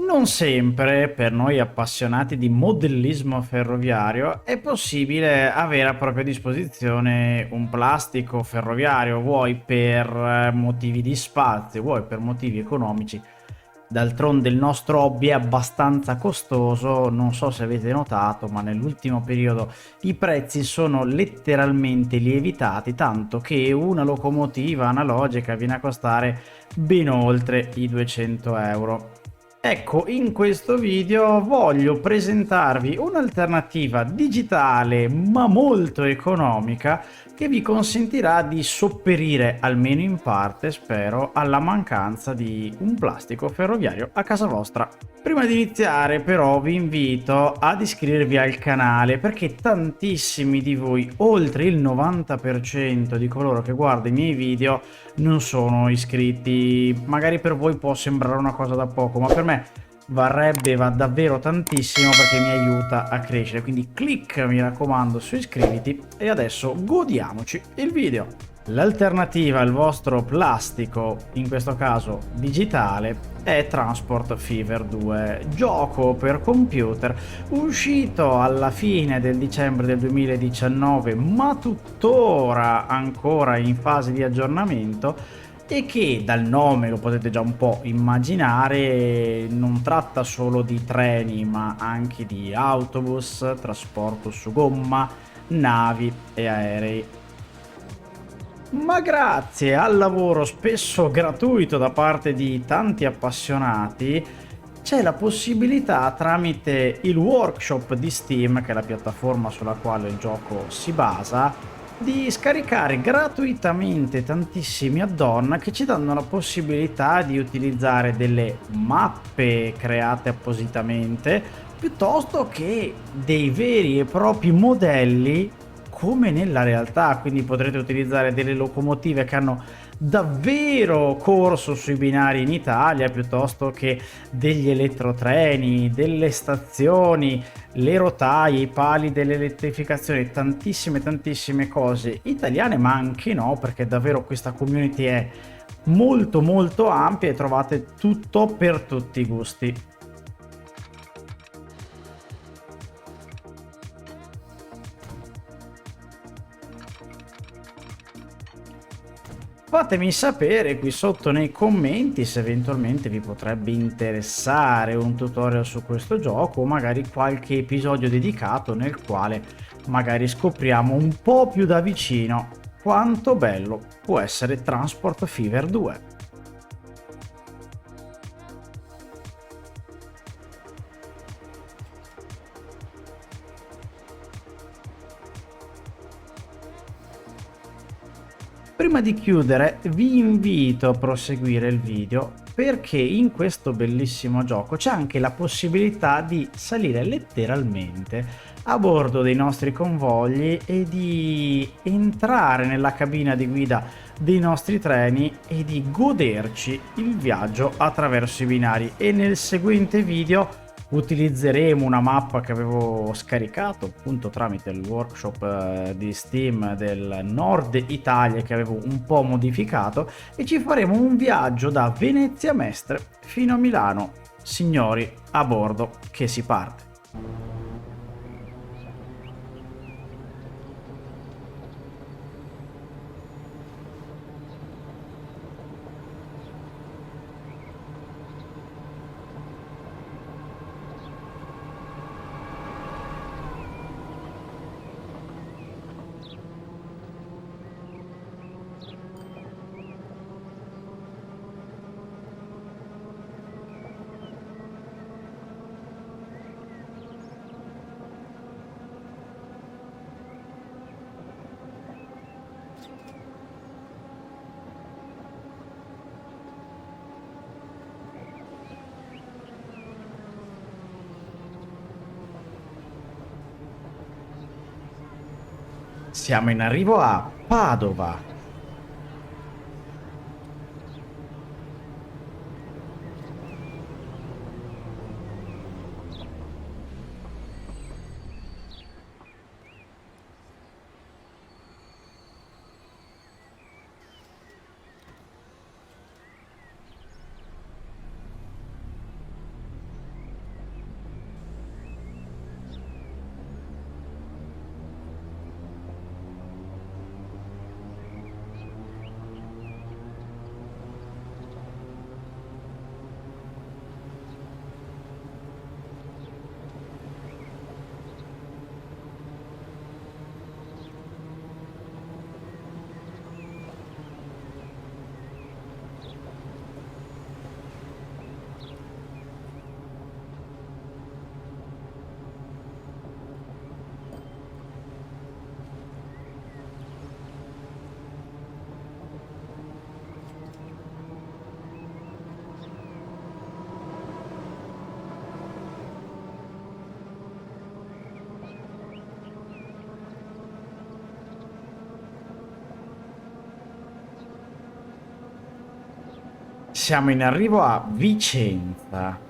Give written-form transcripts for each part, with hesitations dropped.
Non sempre, per noi appassionati di modellismo ferroviario, è possibile avere a propria disposizione un plastico ferroviario, vuoi per motivi di spazio, vuoi per motivi economici. D'altronde il nostro hobby è abbastanza costoso, non so se avete notato, ma nell'ultimo periodo i prezzi sono letteralmente lievitati, tanto che una locomotiva analogica viene a costare ben oltre i 200 euro. Ecco, in questo video voglio presentarvi un'alternativa digitale ma molto economica che vi consentirà di sopperire, almeno in parte spero, alla mancanza di un plastico ferroviario a casa vostra. Prima di iniziare però vi invito ad iscrivervi al canale perché tantissimi di voi, oltre il 90% di coloro che guardano i miei video, non sono iscritti. Magari per voi può sembrare una cosa da poco, ma per me va davvero tantissimo perché mi aiuta a crescere. Quindi clicca, mi raccomando, su iscriviti e adesso godiamoci il video. L'alternativa al vostro plastico, in questo caso digitale, è Transport Fever 2, gioco per computer uscito alla fine del dicembre del 2019, ma tuttora ancora in fase di aggiornamento e che dal nome lo potete già un po' immaginare non tratta solo di treni ma anche di autobus, trasporto su gomma, navi e aerei. Ma grazie al lavoro spesso gratuito da parte di tanti appassionati, c'è la possibilità tramite il workshop di Steam, che è la piattaforma sulla quale il gioco si basa, di scaricare gratuitamente tantissimi add-on che ci danno la possibilità di utilizzare delle mappe create appositamente piuttosto che dei veri e propri modelli come nella realtà, quindi potrete utilizzare delle locomotive che hanno davvero corso sui binari in Italia piuttosto che degli elettrotreni, delle stazioni, le rotaie, i pali dell'elettrificazione, tantissime cose italiane ma anche no, perché davvero questa community è molto ampia e trovate tutto per tutti i gusti. Fatemi sapere qui sotto nei commenti se eventualmente vi potrebbe interessare un tutorial su questo gioco o magari qualche episodio dedicato nel quale magari scopriamo un po' più da vicino quanto bello può essere Transport Fever 2. Prima di chiudere vi invito a proseguire il video perché in questo bellissimo gioco c'è anche la possibilità di salire letteralmente a bordo dei nostri convogli e di entrare nella cabina di guida dei nostri treni e di goderci il viaggio attraverso i binari. E nel seguente video utilizzeremo una mappa che avevo scaricato appunto tramite il workshop di Steam del Nord Italia che avevo un po' modificato e ci faremo un viaggio da Venezia Mestre fino a Milano. Signori, a bordo che si parte. Siamo in arrivo a Padova. Siamo in arrivo a Vicenza.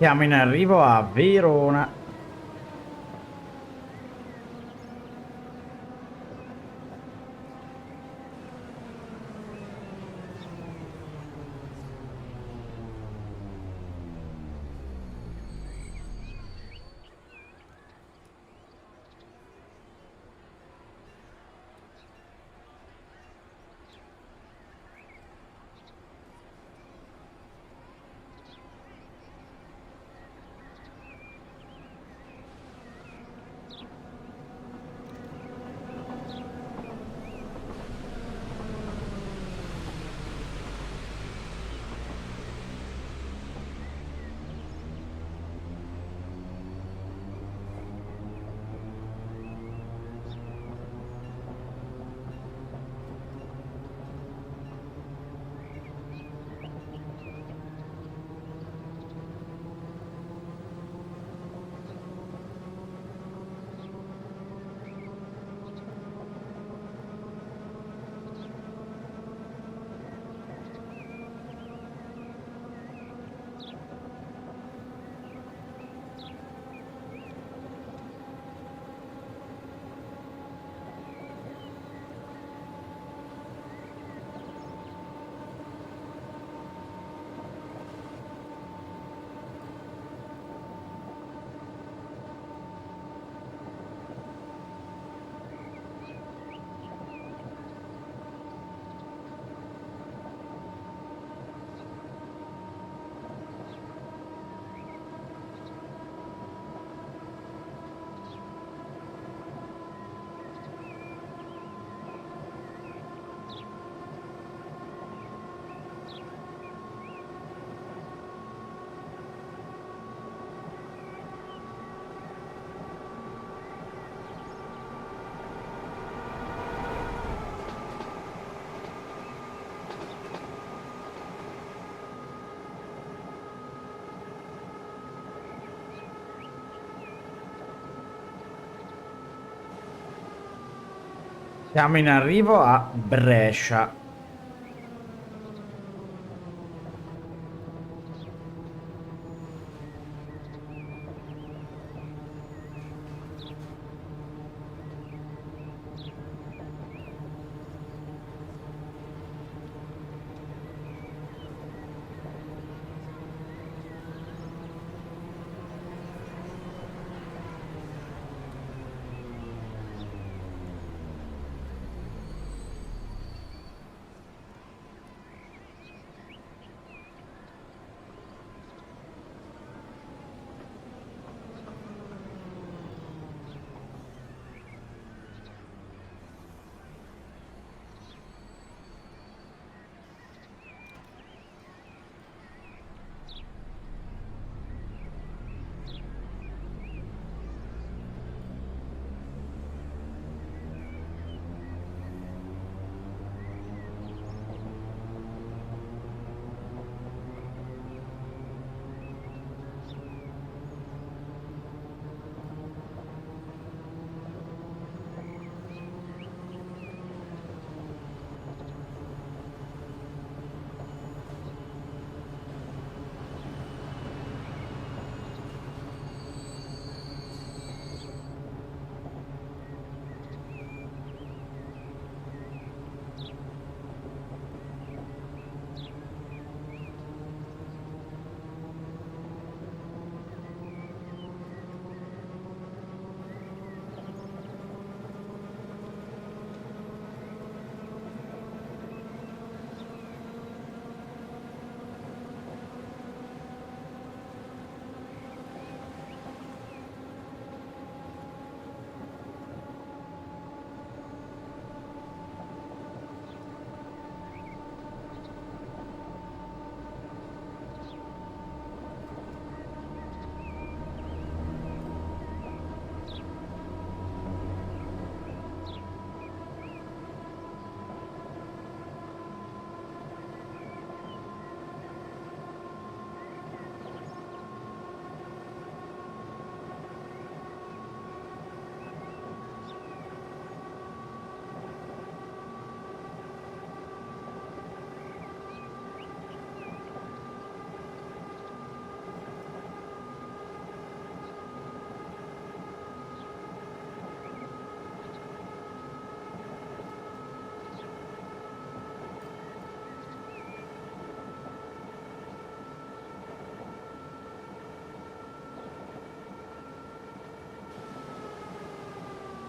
Siamo in arrivo a Verona. Siamo in arrivo a Brescia.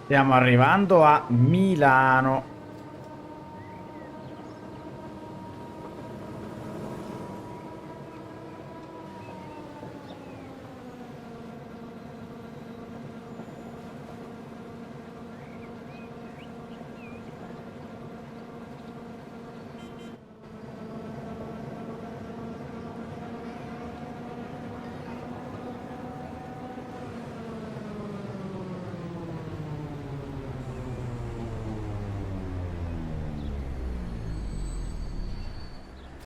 Stiamo arrivando a Milano.